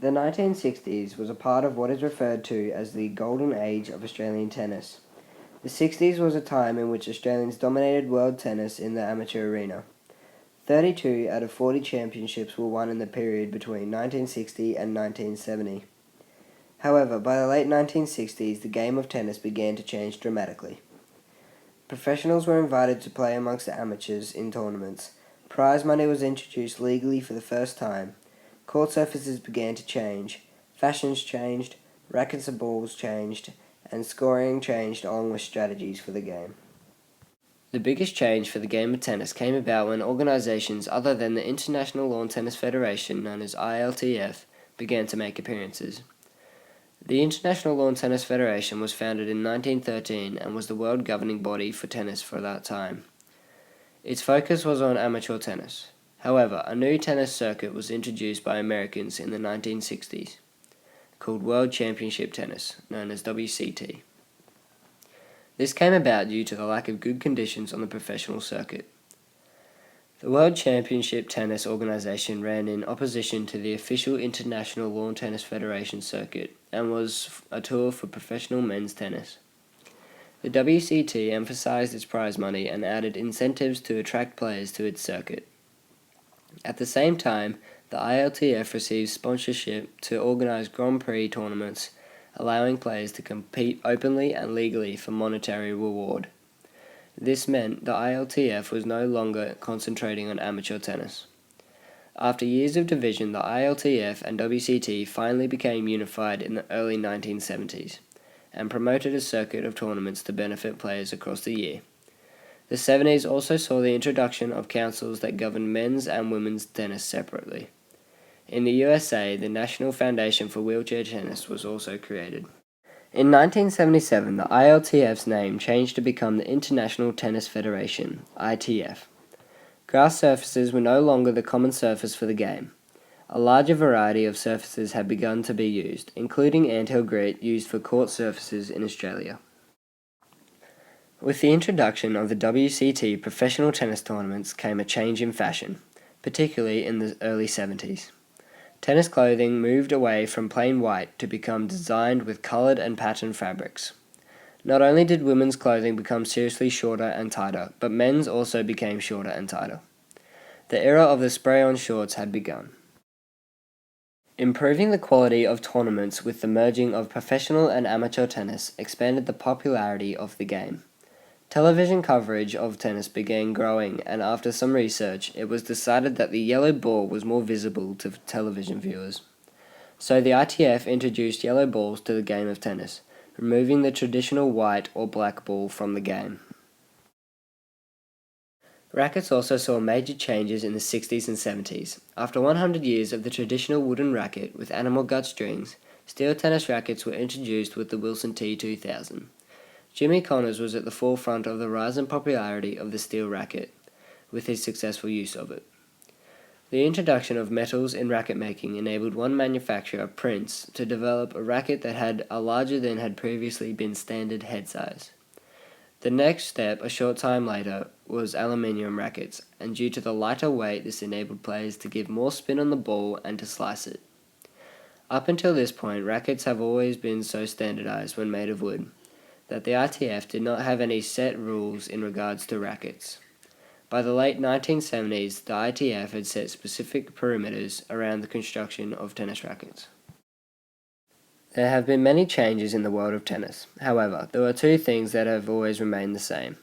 The 1960s was a part of what is referred to as the golden age of Australian tennis. The 60s was a time in which Australians dominated world tennis in the amateur arena. 32 out of 40 championships were won in the period between 1960 and 1970. However, by the late 1960s, the game of tennis began to change dramatically. Professionals were invited to play amongst the amateurs in tournaments. Prize money was introduced legally for the first time. Court surfaces began to change, fashions changed, rackets and balls changed, and scoring changed along with strategies for the game. The biggest change for the game of tennis came about when organisations other than the International Lawn Tennis Federation, known as ILTF, began to make appearances. The International Lawn Tennis Federation was founded in 1913 and was the world governing body for tennis for that time. Its focus was on amateur tennis. However, a new tennis circuit was introduced by Americans in the 1960s, called World Championship Tennis, known as WCT. This came about due to the lack of good conditions on the professional circuit. The World Championship Tennis organization ran in opposition to the official International Lawn Tennis Federation circuit and was a tool for professional men's tennis. The WCT emphasized its prize money and added incentives to attract players to its circuit. At the same time, the ILTF received sponsorship to organize Grand Prix tournaments, allowing players to compete openly and legally for monetary reward. This meant the ILTF was no longer concentrating on amateur tennis. After years of division, the ILTF and WCT finally became unified in the early 1970s and promoted a circuit of tournaments to benefit players across the year. The 70s also saw the introduction of councils that governed men's and women's tennis separately. In the USA, the National Foundation for Wheelchair Tennis was also created. In 1977, the ILTF's name changed to become the International Tennis Federation, ITF. Grass surfaces were no longer the common surface for the game. A larger variety of surfaces had begun to be used, including anthill grit used for court surfaces in Australia. With the introduction of the WCT professional tennis tournaments came a change in fashion, particularly in the early 70s. Tennis clothing moved away from plain white to become designed with coloured and patterned fabrics. Not only did women's clothing become seriously shorter and tighter, but men's also became shorter and tighter. The era of the spray-on shorts had begun. Improving the quality of tournaments with the merging of professional and amateur tennis expanded the popularity of the game. Television coverage of tennis began growing, and after some research, it was decided that the yellow ball was more visible to television viewers. So the ITF introduced yellow balls to the game of tennis, removing the traditional white or black ball from the game. Rackets also saw major changes in the 60s and 70s. After 100 years of the traditional wooden racket with animal gut strings, steel tennis rackets were introduced with the Wilson T2000. Jimmy Connors was at the forefront of the rise in popularity of the steel racket, with his successful use of it. The introduction of metals in racket making enabled one manufacturer, Prince, to develop a racket that had a larger than had previously been standard head size. The next step, a short time later, was aluminium rackets, and due to the lighter weight, this enabled players to give more spin on the ball and to slice it. Up until this point, rackets have always been so standardized when made of wood that the ITF did not have any set rules in regards to rackets. By the late 1970s, the ITF had set specific perimeters around the construction of tennis rackets. There have been many changes in the world of tennis. However, there are two things that have always remained the same: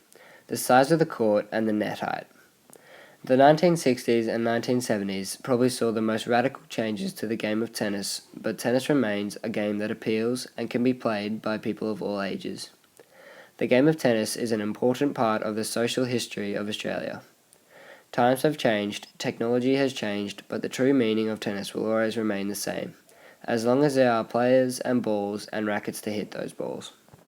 the size of the court and the net height. The 1960s and 1970s probably saw the most radical changes to the game of tennis, but tennis remains a game that appeals and can be played by people of all ages. The game of tennis is an important part of the social history of Australia. Times have changed, technology has changed, but the true meaning of tennis will always remain the same, as long as there are players and balls and rackets to hit those balls.